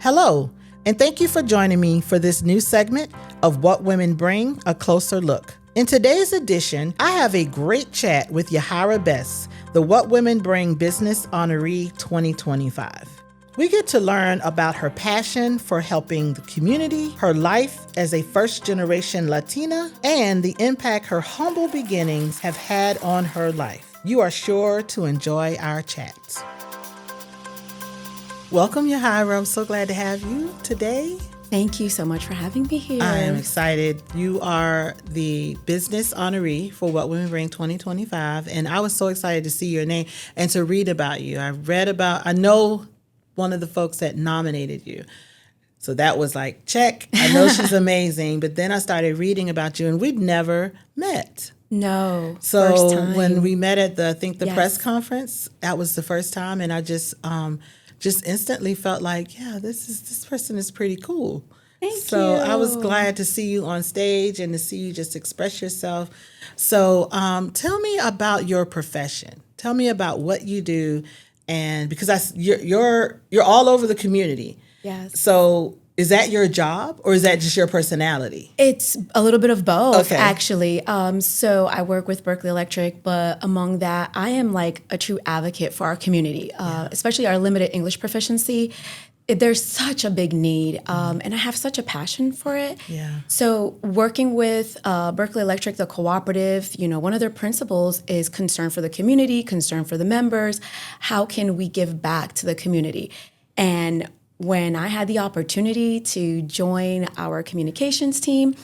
Hello, and thank you for joining me for this new segment of What Women Bring, a Closer Look. In today's edition, I have a great chat with Yajaira Bess, the What Women Bring BusinessHonoree 2025. We get to learn about her passion for helping the community, her life as a first-generation Latina, and the impact her humble beginnings have had on her life. You are sure to enjoy our chats. Welcome, Yajaira. I'm so glad to have you today. Thank you so much for having me here. I am excited. You are the Business Honoree for What Women Bring 2025, and I was so excited to see your name and to read about you. I know one of the folks that nominated you. So that was like, check. I know she's amazing. But then I started reading about you, and we'd never met. No. So first time. when we met at the Yes. press conference, that was the first time, and I just instantly felt like, yeah, this person is pretty cool. Thank so you. I was glad to see you on stage and to see you just express yourself. So tell me about your profession. Tell me about what you do, and because you're all over the community. Yes. So is that your job, or is that just your personality? It's a little bit of both, Okay. actually. So I work with Berkley Electric, but among that, I am like a true advocate for our community, especially our limited English proficiency. There's such a big need, and I have such a passion for it. Yeah. So working with Berkley Electric, the Cooperative, one of their principles is concern for the community, concern for the members. How can we give back to the community? And when I had the opportunity to join our communications team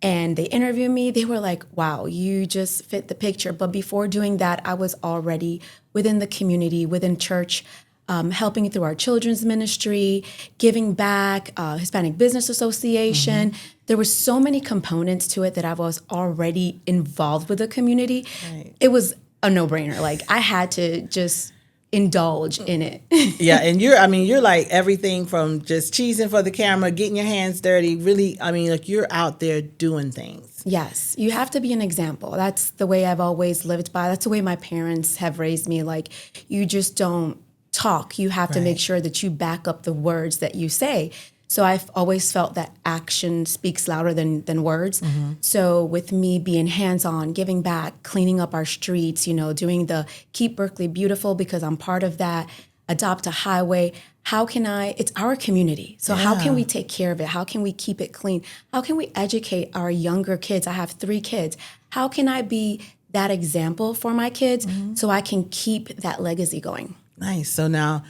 and they interviewed me, they were like, wow, you just fit the picture. But before doing that, I was already within the community, within church, helping through our children's ministry, giving back, Hispanic Business Association. Mm-hmm. There were so many components to it that I was already involved with the community. Right. It was a no-brainer. Like, I had to just indulge in it. Yeah, and you're like everything from just cheesing for the camera, getting your hands dirty, really, like you're out there doing things. Yes, you have to be an example. That's the way I've always lived by. That's the way my parents have raised me. Like, you just don't talk. You have to make sure that you back up the words that you say. So I've always felt that action speaks louder than words. Mm-hmm. So with me being hands-on, giving back, cleaning up our streets, doing the Keep Berkley Beautiful because I'm part of that, Adopt a Highway. It's our community. So how can we take care of it? How can we keep it clean? How can we educate our younger kids? I have 3 kids. How can I be that example for my kids so I can keep that legacy going? Nice. So now,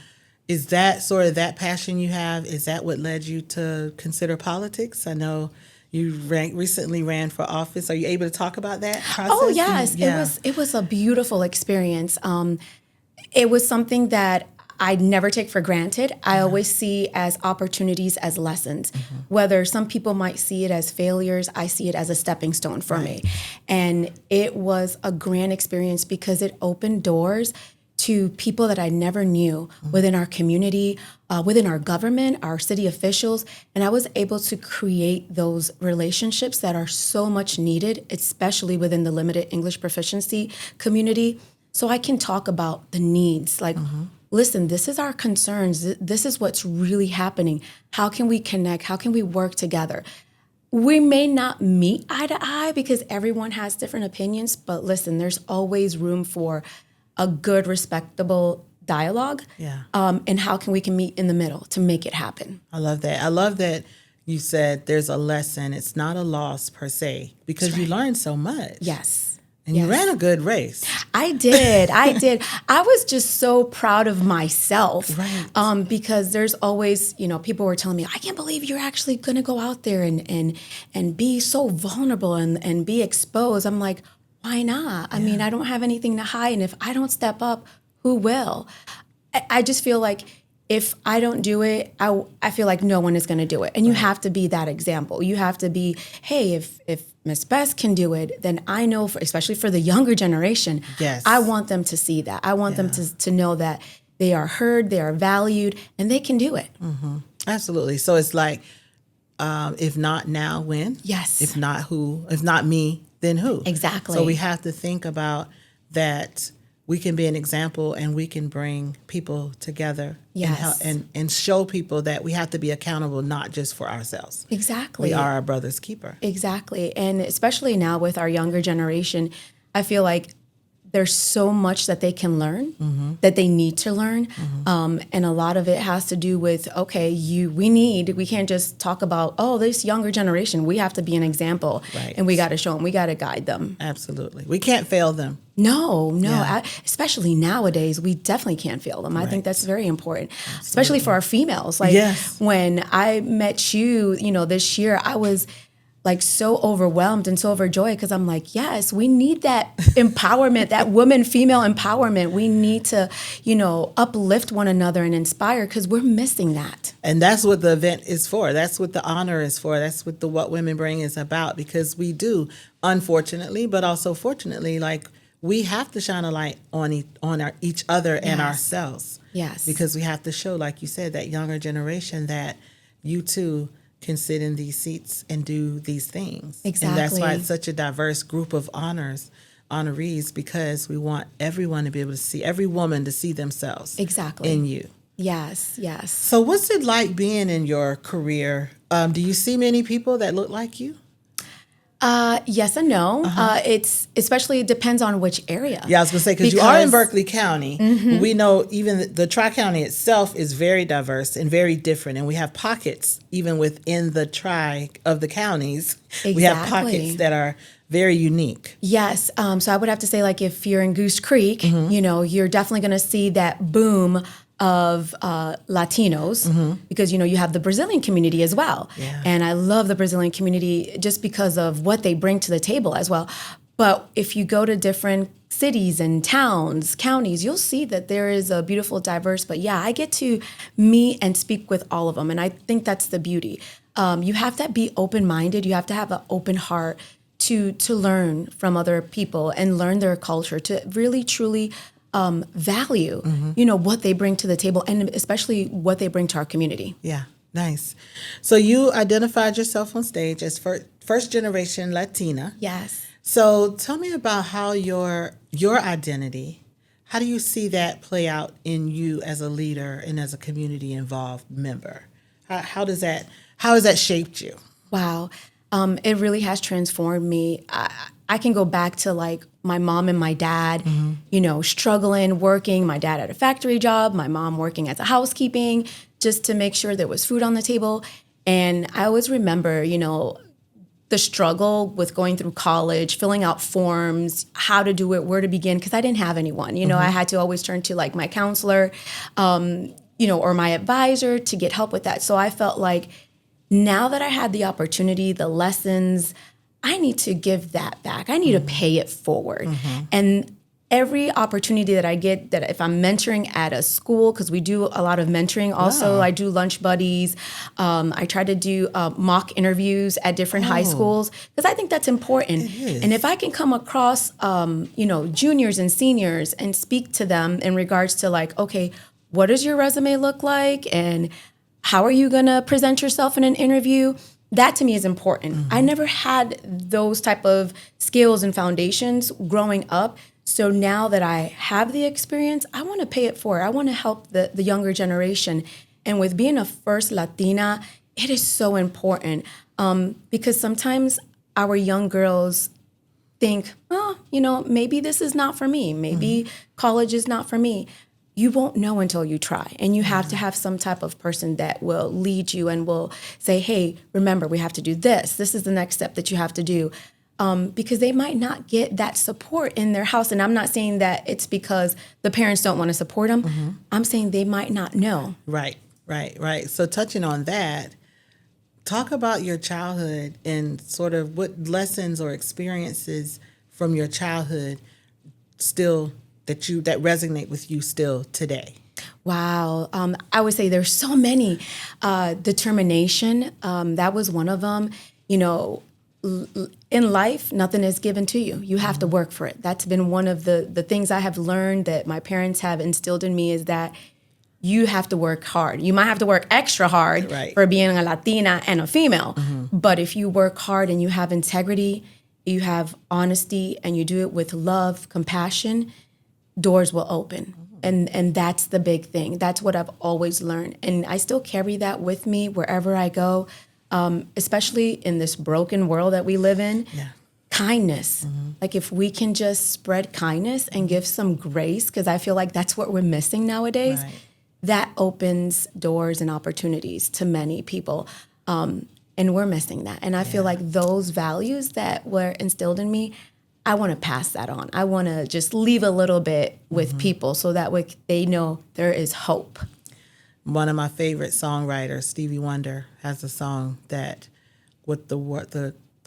is that sort of that passion you have? Is that what led you to consider politics? I know you recently ran for office. Are you able to talk about that process? Oh, yes. Yeah. It was a beautiful experience. It was something that I never take for granted. I always see as opportunities as lessons. Mm-hmm. Whether some people might see it as failures, I see it as a stepping stone for me. And it was a grand experience because it opened doors to people that I never knew within our community, within our government, our city officials. And I was able to create those relationships that are so much needed, especially within the limited English proficiency community. So I can talk about the needs. Like, listen, this is our concerns. This is what's really happening. How can we connect? How can we work together? We may not meet eye to eye because everyone has different opinions, but listen, there's always room for a good, respectable dialogue. Yeah. And how can we meet in the middle to make it happen? I love that. I love that you said there's a lesson. It's not a loss per se because you learned so much. Yes. And you ran a good race. I did. I was just so proud of myself. Right. Because there's always, people were telling me, I can't believe you're actually going to go out there and be so vulnerable and be exposed. I'm like, why not? I mean, I don't have anything to hide. And if I don't step up, who will? I just feel like if I don't do it, I feel like no one is going to do it. And you have to be that example. You have to be, hey, if Miss Bess can do it, then I know, especially for the younger generation, I want them to see that. I want them to know that they are heard, they are valued, and they can do it. Mm-hmm. Absolutely. So it's like, if not now, when? Yes. If not who? If not me, then who? Exactly. So we have to think about that we can be an example and we can bring people together Yes. and show people that we have to be accountable, not just for ourselves. Exactly. We are our brother's keeper. Exactly. And especially now with our younger generation, I feel like there's so much that they can learn, that they need to learn. And a lot of it has to do with, okay, we can't just talk about, oh, this younger generation, we have to be an example. Right. And we got to show them, we got to guide them. Absolutely. We can't fail them. No. Yeah. Especially nowadays, we definitely can't fail them. I think that's very important, Absolutely. especially for our females. Like Yes. when I met you, this year, I was like so overwhelmed and so overjoyed because I'm like, yes, we need that empowerment, that female empowerment. We need to, uplift one another and inspire because we're missing that. And that's what the event is for. That's what the honor is for. That's what the What Women Bring is about, because we do, unfortunately, but also fortunately, like we have to shine a light on each other and ourselves. Yes. Because we have to show, like you said, that younger generation that you too can sit in these seats and do these things. Exactly. And that's why it's such a diverse group of honorees, because we want everyone to be able to see, every woman to see themselves Exactly. in you. Yes. So what's it like being in your career? Do you see many people that look like you? Yes and no. It depends on which area. Yeah, I was going to say, because you are in Berkeley County. We know even the Tri-County itself is very diverse and very different. And we have pockets, even within the Tri of the counties. Exactly. We have pockets that are very unique. Yes. So I would have to say, like, if you're in Goose Creek, you're definitely going to see that boom of Latinos because, you have the Brazilian community as well. Yeah. And I love the Brazilian community just because of what they bring to the table as well. But if you go to different cities and towns, counties, you'll see that there is a beautiful, diverse, but yeah, I get to meet and speak with all of them. And I think that's the beauty. You have to be open-minded. You have to have an open heart to learn from other people and learn their culture, to really, truly value, what they bring to the table, and especially what they bring to our community. Yeah, nice. So you identified yourself on stage as first generation Latina. Yes. So tell me about how your identity, how do you see that play out in you as a leader and as a community involved member? How has that shaped you? Wow. It really has transformed me. I can go back to like my mom and my dad, struggling, working, my dad at a factory job, my mom working as a housekeeping, just to make sure there was food on the table. And I always remember, the struggle with going through college, filling out forms, how to do it, where to begin, because I didn't have anyone. I had to always turn to like my counselor, or my advisor to get help with that. So I felt like now that I had the opportunity, the lessons, I need to give that back. I need to pay it forward. And every opportunity that I get, that if I'm mentoring at a school, because we do a lot of mentoring also, Wow. I do lunch buddies. I try to do mock interviews at different high schools, because I think that's important. It is. And if I can come across, juniors and seniors and speak to them in regards to like, okay, what does your resume look like? And how are you going to present yourself in an interview? That to me is important. I never had those type of skills and foundations growing up. So now that I have the experience, I want to pay it forward. I want to help the younger generation. And with being a first Latina, it is so important because sometimes our young girls think, maybe this is not for me. Maybe college is not for me. You won't know until you try. And you have to have some type of person that will lead you and will say, hey, remember, we have to do this. This is the next step that you have to do. Because they might not get that support in their house. And I'm not saying that it's because the parents don't want to support them. I'm saying they might not know. Right. So touching on that, talk about your childhood and sort of what lessons or experiences from your childhood still that resonate with you still today. Wow. I would say there's so many. Determination, that was one of them. In life, nothing is given to you. You have to work for it. That's been one of the things I have learned that my parents have instilled in me, is that you have to work hard. You might have to work extra hard for being a Latina and a female. But if you work hard and you have integrity, you have honesty, and you do it with love, compassion, doors will open. And that's the big thing. That's what I've always learned. And I still carry that with me wherever I go, especially in this broken world that we live in. Yeah. Kindness. Like if we can just spread kindness and give some grace, because I feel like that's what we're missing nowadays, Right. that opens doors and opportunities to many people. And we're missing that. And I feel like those values that were instilled in me, I want to pass that on. I want to just leave a little bit with people so that way they know there is hope. One of my favorite songwriters, Stevie Wonder, has a song that with the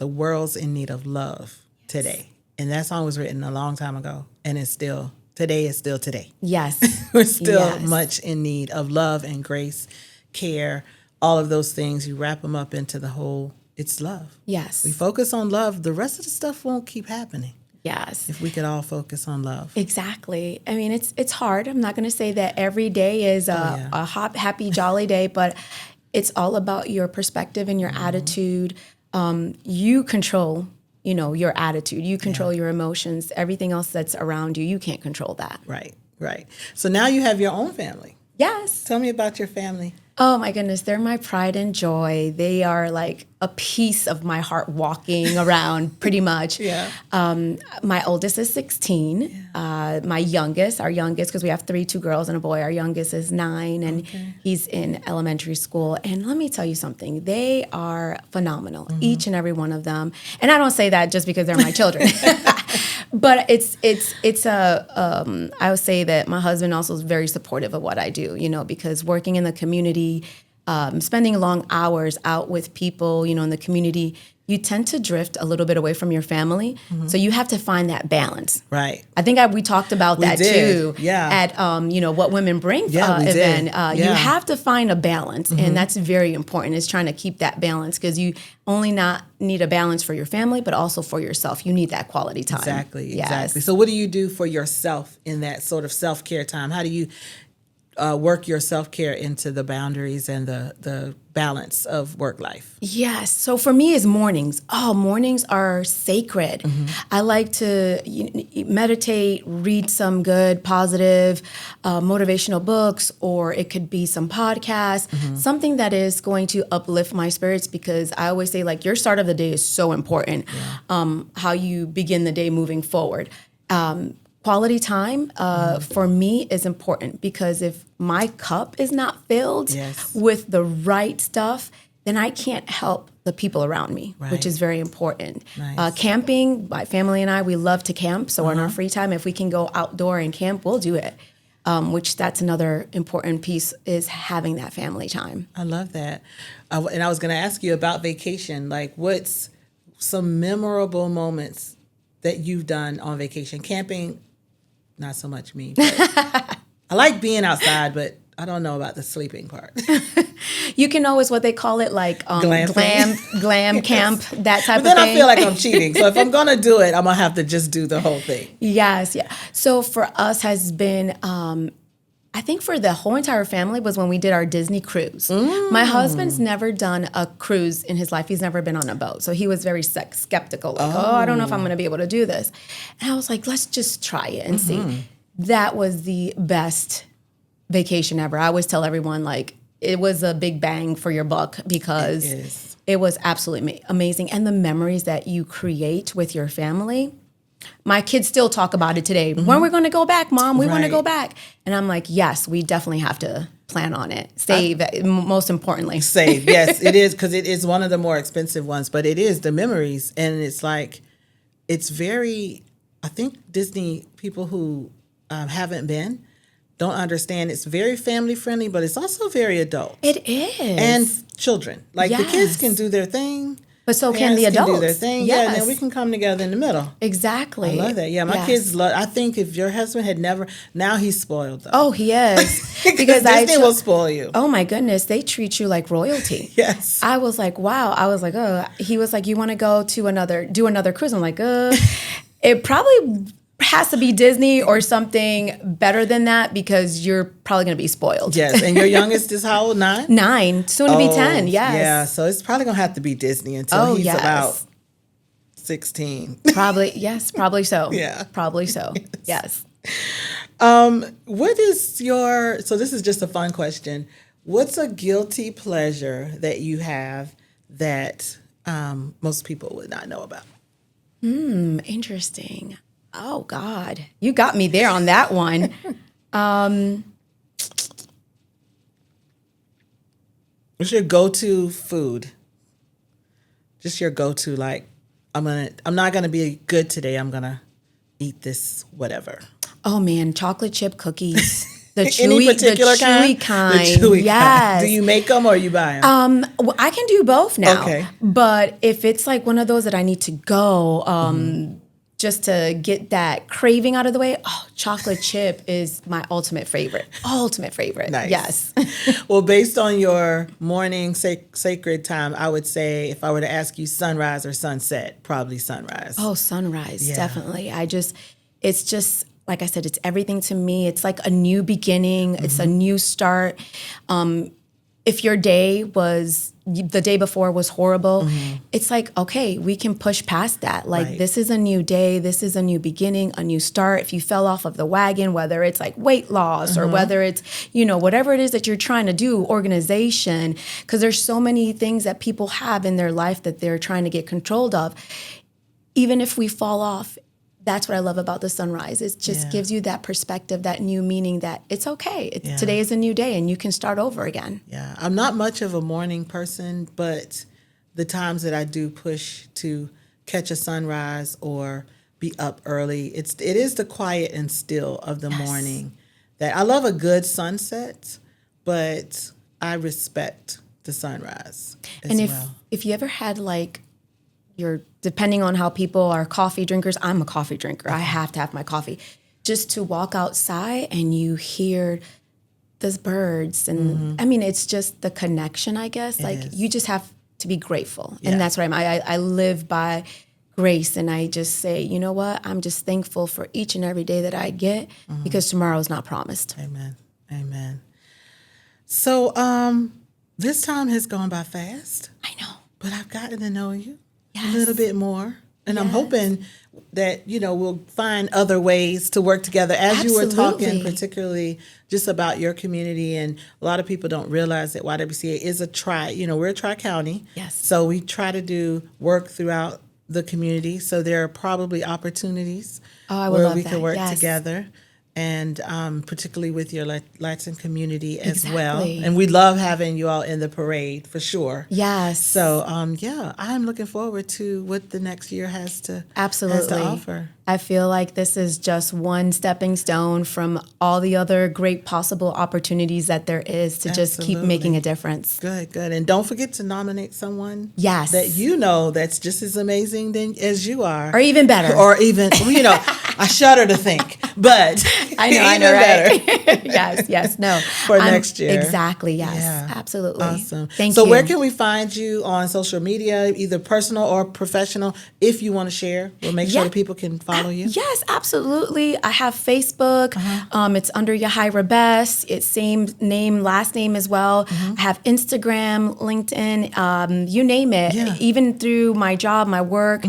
world's in need of love today. And that song was written a long time ago, and today is still today. Yes. We're still much in need of love and grace, care, all of those things. You wrap them up into the whole, it's love. Yes. We focus on love, the rest of the stuff won't keep happening. Yes. If we could all focus on love. Exactly. I mean, it's hard. I'm not going to say that every day is a happy, jolly day, but it's all about your perspective and your attitude. You control, your attitude. You control your emotions. Everything else that's around you, you can't control that. Right, right. So now you have your own family. Yes. Tell me about your family. Oh my goodness, they're my pride and joy. They are like a piece of my heart walking around pretty much. Yeah. My oldest is 16. Our youngest, because we have two girls and a boy, our youngest is 9 and he's in elementary school. And let me tell you something, they are phenomenal, each and every one of them. And I don't say that just because they're my children. But I would say that my husband also is very supportive of what I do, because working in the community, spending long hours out with people, in the community, you tend to drift a little bit away from your family. So you have to find that balance. Right. I think we talked about that too. Yeah. At What Women Bring event. You have to find a balance, and that's very important. Is trying to keep that balance, because you only not need a balance for your family, but also for yourself. You need that quality time. Exactly. So what do you do for yourself in that sort of self-care time? How do you work your self-care into the boundaries and the balance of work life? Yes. So for me, it's mornings. Mornings are sacred. I like to meditate, read some good, positive, motivational books, or it could be some podcasts, something that is going to uplift my spirits, because I always say, like, your start of the day is so important, how you begin the day moving forward. Quality time for me is important, because if my cup is not filled with the right stuff, then I can't help the people around me, which is very important. Nice. Camping, my family and I, we love to camp. So in our free time, if we can go outdoor and camp, we'll do it. Which that's another important piece, is having that family time. I love that. And I was going to ask you about vacation. Like, what's some memorable moments that you've done on vacation? Camping, not so much me. But I like being outside, but I don't know about the sleeping part. You can always, what they call it, like glam camp, that type of thing. But then I feel like I'm cheating. So if I'm going to do it, I'm going to have to just do the whole thing. Yes, yeah. So for us has been, I think for the whole entire family, was when we did our Disney cruise. My husband's never done a cruise in his life. He's never been on a boat. So he was very skeptical, like, I don't know if I'm going to be able to do this. And I was like, let's just try it and see. That was the best vacation ever. I always tell everyone, like, it was a big bang for your buck, because it was absolutely amazing. And the memories that you create with your family. My kids still talk about it today. When we're going to go back, Mom? We want to go back. And I'm like, yes, we definitely have to plan on it. Save, most importantly. Save, yes, it is, because it is one of the more expensive ones. But it is the memories. And it's like, it's very, I think Disney, people who haven't been, don't understand. It's very family friendly, but it's also very adult. It is. And children. Like, the kids can do their thing. But so can the adults. Can do their thing. Yes. Yeah, and then we can come together in the middle. Exactly. I love that. Yeah, my kids love. I think if your husband had never, now he's spoiled though. Oh, he is. Because Disney will spoil you. Oh my goodness, they treat you like royalty. Yes. I was like, wow. I was like, oh. He was like, you want to go to do another cruise? I'm like, it probably has to be Disney or something better than that, because you're probably going to be spoiled. Yes, and your youngest is how old? 9? 9, soon to be 10. Yes. Yeah, so it's probably going to have to be Disney until he's about 16. Probably, yes, probably so. Yeah. Probably so. Yes. What is your, so this is just a fun question. What's a guilty pleasure that you have that most people would not know about? Interesting. Oh, God. You got me there on that one. What's your go-to food? Just your go-to, like, I'm not gonna be good today. I'm gonna eat this whatever. Oh, man, chocolate chip cookies. The Any particular chewy kind. The chewy Yes. kind. Do you make them or you buy them? Well, I can do both now. Okay. But if it's like one of those that I need to go, just to get that craving out of the way, chocolate chip is my ultimate favorite. Ultimate favorite. Nice. Yes. Well, based on your morning sacred time, I would say if I were to ask you sunrise or sunset, probably sunrise. Oh, sunrise, definitely. It's just, like I said, it's everything to me. It's like a new beginning. It's a new start. If your day the day before was horrible, it's like, okay, we can push past that. Like, this is a new day. This is a new beginning, a new start. If you fell off of the wagon, whether it's like weight loss or whether it's, whatever it is that you're trying to do, organization, because there's so many things that people have in their life that they're trying to get control of. Even if we fall off, that's what I love about the sunrise. It just gives you that perspective, that new meaning that it's okay. Today is a new day and you can start over again. Yeah, I'm not much of a morning person, but the times that I do push to catch a sunrise or be up early, it is the quiet and still of the morning that I love a good sunset, but I respect the sunrise as well. If you ever had depending on how people are coffee drinkers, I'm a coffee drinker. I have to have my coffee. Just to walk outside and you hear those birds. And I mean, it's just the connection, I guess. You just have to be grateful. Yeah. And that's what I live by grace. And I just say, you know what? I'm just thankful for each and every day that I get because tomorrow is not promised. Amen. Amen. So this time has gone by fast. I know. But I've gotten to know you a little bit more. And I'm hoping that, we'll find other ways to work together. As you were talking, particularly just about your community, and a lot of people don't realize that YWCA is we're a tri-county. Yes. So we try to do work throughout the community. So there are probably opportunities where we can work together. And particularly with your Latin community as well. And we love having you all in the parade for sure. Yes. So, I'm looking forward to what the next year has to offer. I feel like this is just one stepping stone from all the other great possible opportunities that there is to just keep making a difference. Good. And don't forget to nominate someone that that's just as amazing as you are. Or even better. Or even, I shudder to think, but I know, right? Yes, no. For next year. Exactly, yes, absolutely. Awesome. Thank you. So where can we find you on social media, either personal or professional, if you want to share? We'll make sure that people can follow you. Yes, absolutely. I have Facebook. It's under Yajaira Bess. It's same name, last name as well. I have Instagram, LinkedIn, you name it. Yeah. Even through my job, my work,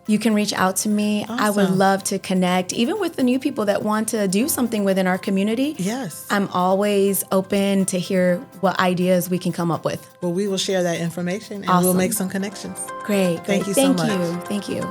you can reach out to me. Awesome. I would love to connect, even with the new people that want to do something within our community. Yes. I'm always open to hear what ideas we can come up with. Well, we will share that information and we'll make some connections. Great. Thank you so much. Thank you.